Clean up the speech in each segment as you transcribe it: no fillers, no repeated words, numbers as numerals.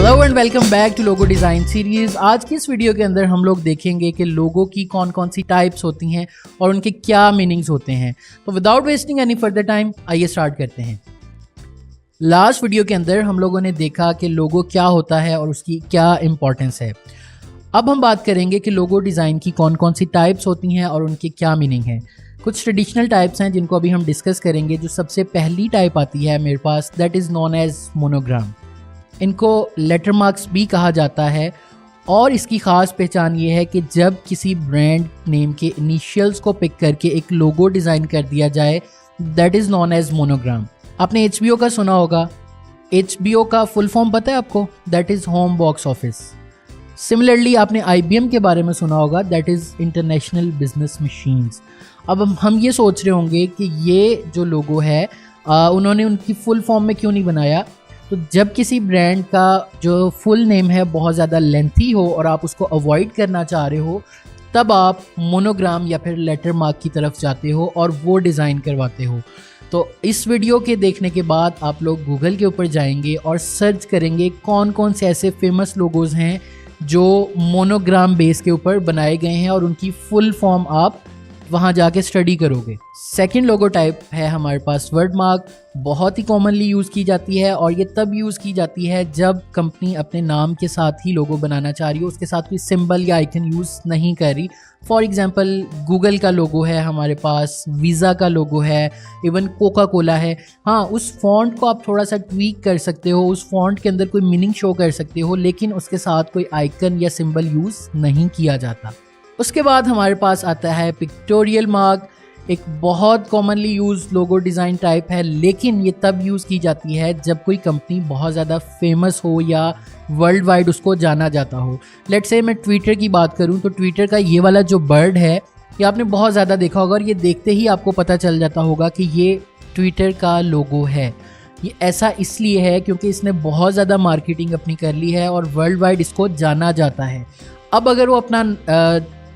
Hello and welcome back to logo design series. आज की इस वीडियो के अंदर हम लोग देखेंगे कि लोगो की कौन कौन सी टाइप्स होती हैं और उनके क्या मीनिंग्स होते हैं। तो without wasting any further time आइए स्टार्ट करते हैं। लास्ट वीडियो के अंदर हम लोगों ने देखा कि लोगो क्या होता है और उसकी क्या इंपॉर्टेंस है। अब हम बात करेंगे कि लोगो डिज़ाइन की कौन कौन सी टाइप्स होती हैं और उनकी क्या मीनिंग है। कुछ ट्रेडिशनल टाइप्स हैं जिनको अभी हम डिस्कस करेंगे। जो सबसे पहली टाइप आती है मेरे पास, that is known as monogram. इनको लेटर मार्क्स भी कहा जाता है और इसकी ख़ास पहचान ये है कि जब किसी ब्रांड नेम के इनिशियल्स को पिक करके एक लोगो डिज़ाइन कर दिया जाए, that is known as monogram. आपने HBO का सुना होगा। HBO का फुल फॉर्म पता है आपको? That is home box office. Similarly आपने IBM के बारे में सुना होगा, that is international business machines. अब हम ये सोच रहे होंगे कि ये जो लोगो है उन्होंने उनकी फुल फॉर्म में क्यों नहीं बनाया। तो जब किसी ब्रांड का जो फुल नेम है बहुत ज़्यादा लेंथी हो और आप उसको अवॉइड करना चाह रहे हो, तब आप मोनोग्राम या फिर लेटर मार्क की तरफ जाते हो और वो डिज़ाइन करवाते हो। तो इस वीडियो के देखने के बाद आप लोग गूगल के ऊपर जाएंगे और सर्च करेंगे कौन कौन से ऐसे फेमस लोगोज हैं जो मोनोग्राम बेस के ऊपर बनाए गए हैं और उनकी फुल फॉर्म आप वहाँ जाके स्टडी करोगे। सेकंड लोगो टाइप है हमारे पास वर्ड मार्क। बहुत ही कॉमनली यूज़ की जाती है और ये तब यूज़ की जाती है जब कंपनी अपने नाम के साथ ही लोगो बनाना चाह रही हो, उसके साथ कोई सिंबल या आइकन यूज़ नहीं कर रही। फॉर एग्जांपल गूगल का लोगो है हमारे पास, वीज़ा का लोगो है, इवन कोका कोला है। हाँ, उस फॉन्ट को आप थोड़ा सा ट्वीक कर सकते हो, उस फॉन्ट के अंदर कोई मीनिंग शो कर सकते हो, लेकिन उसके साथ कोई आइकन या सिंबल यूज़ नहीं किया जाता। उसके बाद हमारे पास आता है पिक्टोरियल मार्क। एक बहुत commonly use logo design type है, लेकिन ये तब यूज़ की जाती है जब कोई कंपनी बहुत ज़्यादा फेमस हो या वर्ल्ड वाइड उसको जाना जाता हो। लेट्स से मैं ट्विटर की बात करूं तो ट्विटर का ये वाला जो बर्ड है ये आपने बहुत ज़्यादा देखा होगा और ये देखते ही आपको पता चल जाता होगा कि ये ट्विटर का लोगो है। ये ऐसा इसलिए है क्योंकि इसने बहुत ज़्यादा मार्केटिंग अपनी कर ली है और वर्ल्ड वाइड इसको जाना जाता है। अब अगर वो अपना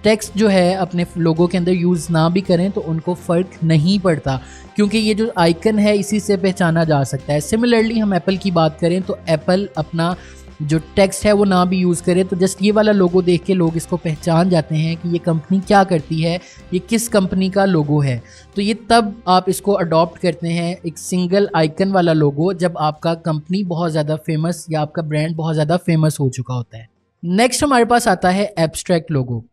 टेक्स्ट जो है अपने लोगो के अंदर यूज़ ना भी करें तो उनको फ़र्क नहीं पड़ता, क्योंकि ये जो आइकन है इसी से पहचाना जा सकता है। सिमिलरली हम एप्पल की बात करें तो एप्पल अपना जो टेक्स्ट है वो ना भी यूज़ करे तो जस्ट ये वाला लोगो देख के लोग इसको पहचान जाते हैं कि ये कंपनी क्या करती है, ये किस कंपनी का लोगो है। तो ये तब आप इसको अडॉप्ट करते हैं, एक सिंगल आइकन वाला लोगो, जब आपका कंपनी बहुत ज़्यादा फेमस या आपका ब्रांड बहुत ज़्यादा फेमस हो चुका होता है। नेक्स्ट हमारे पास आता है एब्स्ट्रैक्ट लोगो।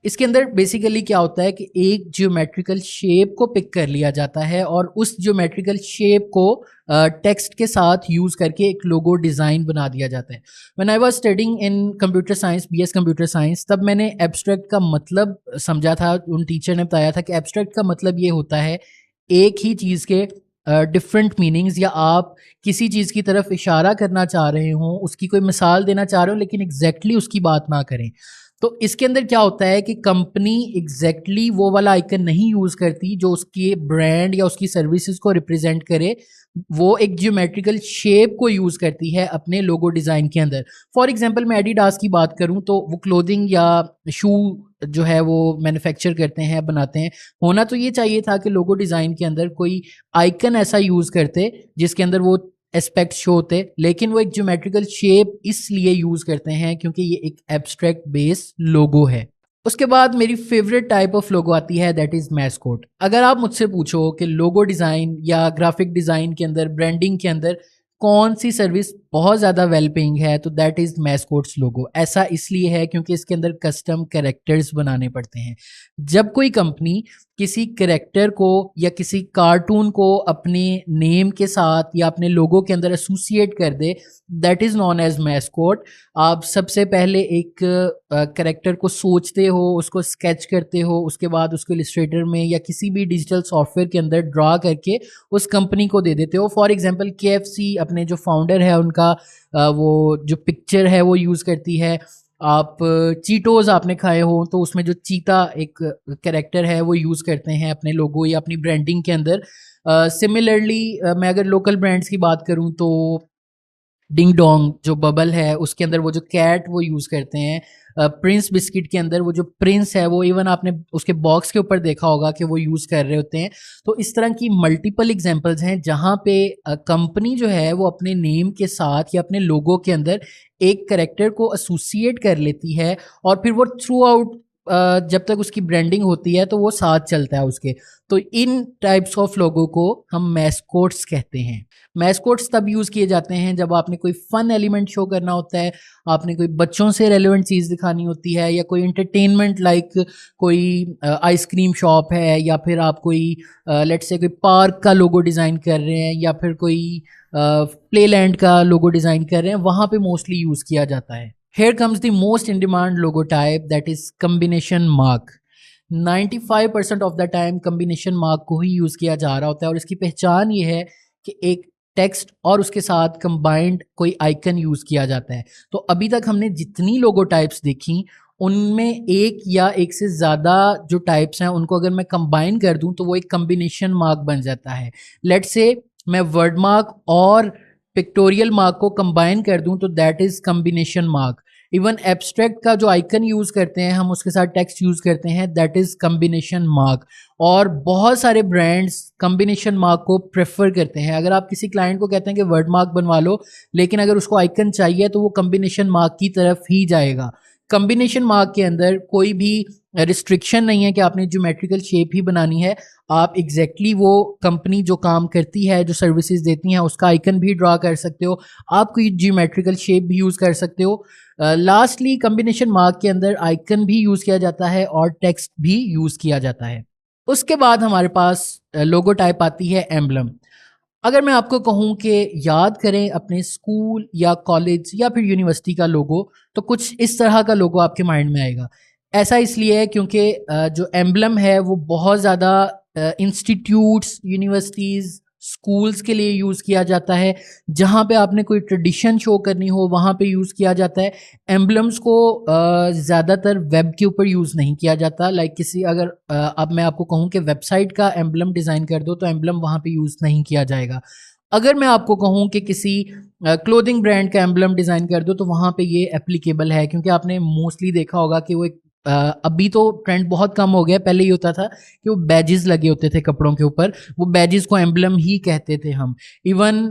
इसके अंदर बेसिकली क्या होता है कि एक जियोमेट्रिकल शेप को पिक कर लिया जाता है और उस जियोमेट्रिकल शेप को टेक्स्ट के साथ यूज़ करके एक लोगो डिज़ाइन बना दिया जाता है। When I was studying in computer science, BS computer science, तब मैंने एब्स्ट्रैक्ट का मतलब समझा था। उन टीचर ने बताया था कि एब्स्ट्रैक्ट का मतलब ये होता है एक ही चीज़ के डिफरेंट मीनिंग्स, या आप किसी चीज़ की तरफ इशारा करना चाह रहे हो, उसकी कोई मिसाल देना चाह रहे हो, लेकिन एग्जैक्टली उसकी बात ना करें। तो इसके अंदर क्या होता है कि कंपनी एग्जैक्टली वो वाला आइकन नहीं यूज़ करती जो उसके ब्रांड या उसकी सर्विसेज को रिप्रेजेंट करे, वो एक जियोमेट्रिकल शेप को यूज़ करती है अपने लोगो डिज़ाइन के अंदर। फॉर एग्जांपल मैं एडिडास की बात करूं तो वो क्लोथिंग या शू जो है वो मैन्युफैक्चर करते हैं, बनाते हैं। होना तो ये चाहिए था कि लोगो डिज़ाइन के अंदर कोई आइकन ऐसा यूज़ करते जिसके अंदर वो एस्पेक्ट शो होते, लेकिन वो एक ज्योमेट्रिकल शेप इसलिए यूज़ करते हैं क्योंकि ये एक एब्स्ट्रैक्ट बेस लोगो है। उसके बाद मेरी फेवरेट टाइप ऑफ लोगो आती है, दैट इज़ मैस्कोट। अगर आप मुझसे पूछो कि लोगो डिज़ाइन या ग्राफिक डिज़ाइन के अंदर, ब्रांडिंग के अंदर कौन सी सर्विस बहुत ज़्यादा वेल पेइंग है, तो दैट इज़ मैस्कोट्स लोगो। ऐसा इसलिए है क्योंकि इसके अंदर कस्टम कैरेक्टर्स बनाने पड़ते हैं। जब कोई कंपनी किसी कैरेक्टर को या किसी कार्टून को अपने नेम के साथ या अपने लोगो के अंदर एसोसिएट कर दे, that is known as mascot. आप सबसे पहले एक कैरेक्टर को सोचते हो, उसको स्केच करते हो, उसके बाद उसको इलस्ट्रेटर में या किसी भी डिजिटल सॉफ्टवेयर के अंदर ड्रा करके उस कंपनी को दे देते हो। फॉर एग्जांपल KFC अपने जो फाउंडर है उनका वो जो पिक्चर है वो यूज़ करती है। आप चीटोज़ आपने खाए हो तो उसमें जो चीता एक कैरेक्टर है वो यूज़ करते हैं अपने लोगो या अपनी ब्रांडिंग के अंदर। सिमिलरली मैं अगर लोकल ब्रांड्स की बात करूं तो डिंग डोंग जो बबल है उसके अंदर वो जो कैट वो यूज़ करते हैं। प्रिंस बिस्किट के अंदर वो जो प्रिंस है वो इवन आपने उसके बॉक्स के ऊपर देखा होगा कि वो यूज़ कर रहे होते हैं। तो इस तरह की मल्टीपल एग्जांपल्स हैं जहाँ पे कंपनी जो है वो अपने नेम के साथ या अपने लोगो के अंदर एक करेक्टर को एसोसिएट कर लेती है और फिर वो थ्रू आउट जब तक उसकी ब्रांडिंग होती है तो वो साथ चलता है उसके। तो इन टाइप्स ऑफ लोगों को हम मैस्कोट्स कहते हैं। मैस्कोट्स तब यूज़ किए जाते हैं जब आपने कोई फन एलिमेंट शो करना होता है, आपने कोई बच्चों से रेलेवेंट चीज़ दिखानी होती है, या कोई एंटरटेनमेंट लाइक कोई आइसक्रीम शॉप है, या फिर आप कोई लेट्स से कोई पार्क का लोगो डिज़ाइन कर रहे हैं, या फिर कोई प्ले लैंड का लोगो डिज़ाइन कर रहे हैं, वहाँ पे मोस्टली यूज़ किया जाता है। Here comes the most in demand logo type, that is combination mark. 95% of the time combination mark को ही यूज़ किया जा रहा होता है और इसकी पहचान ये है कि एक टेक्स्ट और उसके साथ कंबाइंड कोई आइकन यूज़ किया जाता है। तो अभी तक हमने जितनी लोगो टाइप्स देखी उनमें एक या एक से ज़्यादा जो टाइप्स हैं उनको अगर मैं कंबाइन कर दूं तो वो एक कम्बिनेशन मार्क बन जाता है। लेट्स से मैं वर्ड मार्क और पिक्टोरियल मार्क को कंबाइन कर दूं तो that is combination mark. Even abstract का जो आइकन यूज़ करते हैं हम उसके साथ टेक्स्ट यूज़ करते हैं, दैट इज़ कम्बिनेशन मार्क। और बहुत सारे ब्रांड्स कम्बिनेशन मार्क को प्रेफर करते हैं। अगर आप किसी क्लाइंट को कहते हैं कि वर्ड मार्क बनवा लो, लेकिन अगर उसको आइकन चाहिए तो वो कम्बिनेशन मार्क की तरफ ही जाएगा। कम्बिनेशन मार्क के अंदर कोई भी रिस्ट्रिक्शन नहीं है कि आपने ज्योमेट्रिकल शेप ही बनानी है। आप एग्जैक्टली वो कंपनी जो काम करती है, जो सर्विसेज देती हैं, उसका आइकन भी ड्रा कर सकते हो। आप कोई ज्योमेट्रिकल शेप भी यूज़ कर सकते हो। लास्टली कम्बिनेशन मार्क के अंदर आइकन भी यूज़ किया जाता है और टेक्स्ट भी यूज़ किया जाता है। उसके बाद हमारे पास लोगो टाइप आती है एम्बलम। अगर मैं आपको कहूँ कि याद करें अपने स्कूल या कॉलेज या फिर यूनिवर्सिटी का लोगो, तो कुछ इस तरह का लोगो आपके माइंड में आएगा। ऐसा इसलिए है क्योंकि जो एम्बलम है वो बहुत ज़्यादा इंस्टीट्यूट्स, यूनिवर्सिटीज़, स्कूल्स के लिए यूज़ किया जाता है। जहाँ पे आपने कोई ट्रेडिशन शो करनी हो वहाँ पे यूज़ किया जाता है। एम्बलम्स को ज़्यादातर वेब के ऊपर यूज़ नहीं किया जाता। लाइक किसी अगर अब मैं आपको कहूँ कि वेबसाइट का एम्बलम डिज़ाइन कर दो तो एम्बलम वहाँ पे यूज़ नहीं किया जाएगा। अगर मैं आपको कहूँ कि किसी क्लोथिंग ब्रांड का एम्बलम डिज़ाइन कर दो तो वहाँ पे ये एप्लीकेबल है, क्योंकि आपने मोस्टली देखा होगा कि वो एक अभी तो ट्रेंड बहुत कम हो गया, पहले ये होता था कि वो बैजेस लगे होते थे कपड़ों के ऊपर, वो बैजेस को एम्बलम ही कहते थे हम। इवन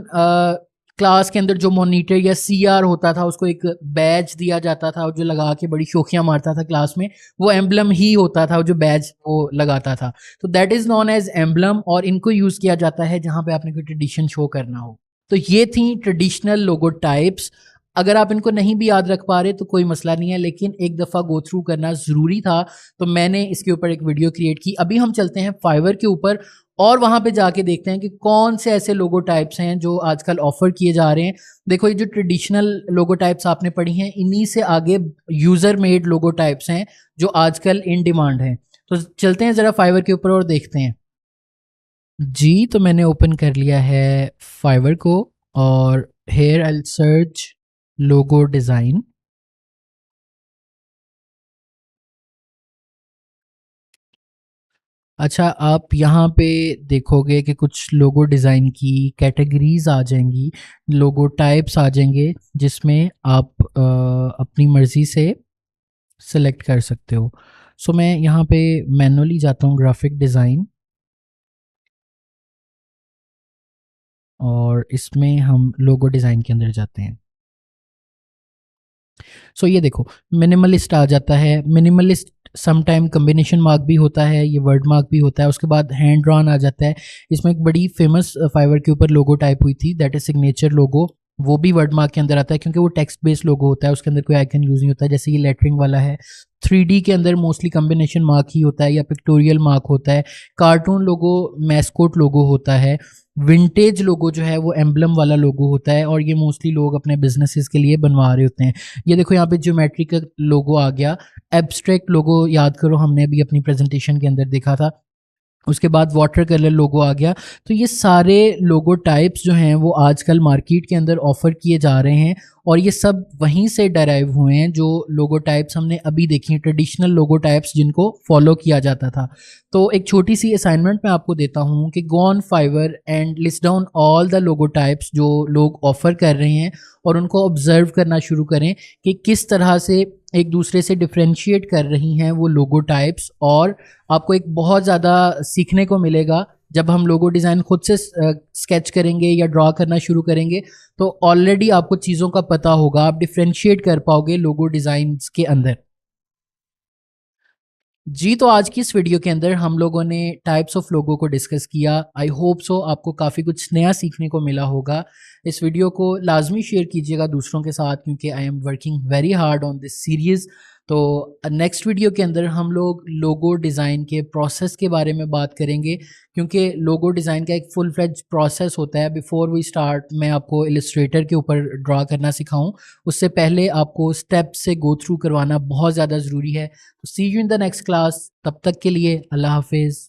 क्लास के अंदर जो मॉनिटर या सीआर होता था उसको एक बैज दिया जाता था जो लगा के बड़ी शोखियाँ मारता था क्लास में, वो एम्बलम ही होता था जो बैज वो लगाता था। तो that is known as emblem और इनको यूज़ किया जाता है जहाँ पे आपने कोई ट्रेडिशन शो करना हो। तो ये थी ट्रेडिशनल लोगो टाइप्स। अगर आप इनको नहीं भी याद रख पा रहे तो कोई मसला नहीं है, लेकिन एक दफ़ा गो थ्रू करना ज़रूरी था, तो मैंने इसके ऊपर एक वीडियो क्रिएट की। अभी हम चलते हैं फाइवर के ऊपर और वहाँ पे जाके देखते हैं कि कौन से ऐसे लोगो टाइप्स हैं जो आजकल ऑफ़र किए जा रहे हैं। देखो ये जो ट्रेडिशनल लोगो टाइप्स आपने पढ़ी हैं, इन्हीं से आगे यूज़र मेड लोगो टाइप्स हैं जो आजकल इन डिमांड हैं। तो चलते हैं ज़रा फाइवर के ऊपर और देखते हैं। जी, तो मैंने ओपन कर लिया है फाइवर को और here I search logo design. अच्छा, आप यहाँ पे देखोगे कि कुछ लोगो डिज़ाइन की कैटेगरीज आ जाएंगी, लोगो टाइप्स आ जाएंगे जिसमें आप अपनी मर्ज़ी से सेलेक्ट कर सकते हो। सो मैं यहाँ पे मैनुअली जाता हूँ ग्राफिक डिज़ाइन और इसमें हम लोगो डिज़ाइन के अंदर जाते हैं। सो ये देखो मिनिमलिस्ट आ जाता है। मिनिमलिस्ट समटाइम कम्बिनेशन मार्क भी होता है, ये वर्ड मार्क भी होता है। उसके बाद हैंड ड्रॉन आ जाता है। इसमें एक बड़ी फेमस फाइवर के ऊपर लोगो टाइप हुई थी, दैट इज सिग्नेचर लोगो। वो भी वर्ड मार्क के अंदर आता है क्योंकि वो टेक्स्ट बेस्ड लोगो होता है, उसके अंदर कोई आइकन यूज नहीं होता है। जैसे ये लेटरिंग वाला है, 3D के अंदर मोस्टली कम्बिनेशन मार्क ही होता है या पिक्टोरियल मार्क होता है। कार्टून लोगो मैस्कोट लोगो होता है। विंटेज लोगो जो है वो एम्बलम वाला लोगो होता है और ये मोस्टली लोग अपने बिजनेसेस के लिए बनवा रहे होते हैं। ये देखो यहाँ पे ज्योमेट्री का लोगो आ गया। एब्स्ट्रैक्ट लोगो याद करो, हमने अभी अपनी प्रेजेंटेशन के अंदर देखा था। उसके बाद वाटर कलर लोगो आ गया। तो ये सारे लोगो टाइप्स जो हैं वो आजकल मार्केट के अंदर ऑफ़र किए जा रहे हैं और ये सब वहीं से डराइव हुए हैं जो लोगो टाइप्स हमने अभी देखी, ट्रेडिशनल लोगो टाइप्स जिनको फॉलो किया जाता था। तो एक छोटी सी असाइनमेंट मैं आपको देता हूँ कि go on Fiverr and list down all the logo types जो लोग ऑफ़र कर रहे हैं और उनको ऑब्जर्व करना शुरू करें कि किस तरह से एक दूसरे से डिफरेंशिएट कर रही हैं वो लोगो टाइप्स, और आपको एक बहुत ज़्यादा सीखने को मिलेगा जब हम लोगो डिज़ाइन खुद से स्केच करेंगे या ड्रॉ करना शुरू करेंगे। तो ऑलरेडी आपको चीज़ों का पता होगा, आप डिफरेंशिएट कर पाओगे लोगो डिज़ाइंस के अंदर। जी, तो आज की इस वीडियो के अंदर हम लोगों ने टाइप्स ऑफ लोगो को डिस्कस किया। आई होप सो आपको काफ़ी कुछ नया सीखने को मिला होगा। इस वीडियो को लाजमी शेयर कीजिएगा दूसरों के साथ, क्योंकि I am working very hard on this series. तो नेक्स्ट वीडियो के अंदर हम लोग लोगो डिज़ाइन के प्रोसेस के बारे में बात करेंगे, क्योंकि लोगो डिज़ाइन का एक फुल फ्लेज प्रोसेस होता है। बिफोर वी स्टार्ट मैं आपको इलस्ट्रेटर के ऊपर ड्रा करना सिखाऊं, उससे पहले आपको स्टेप से गो थ्रू करवाना बहुत ज़्यादा ज़रूरी है। तो see you in the next class, तब तक के लिए अल्लाह हाफिज़।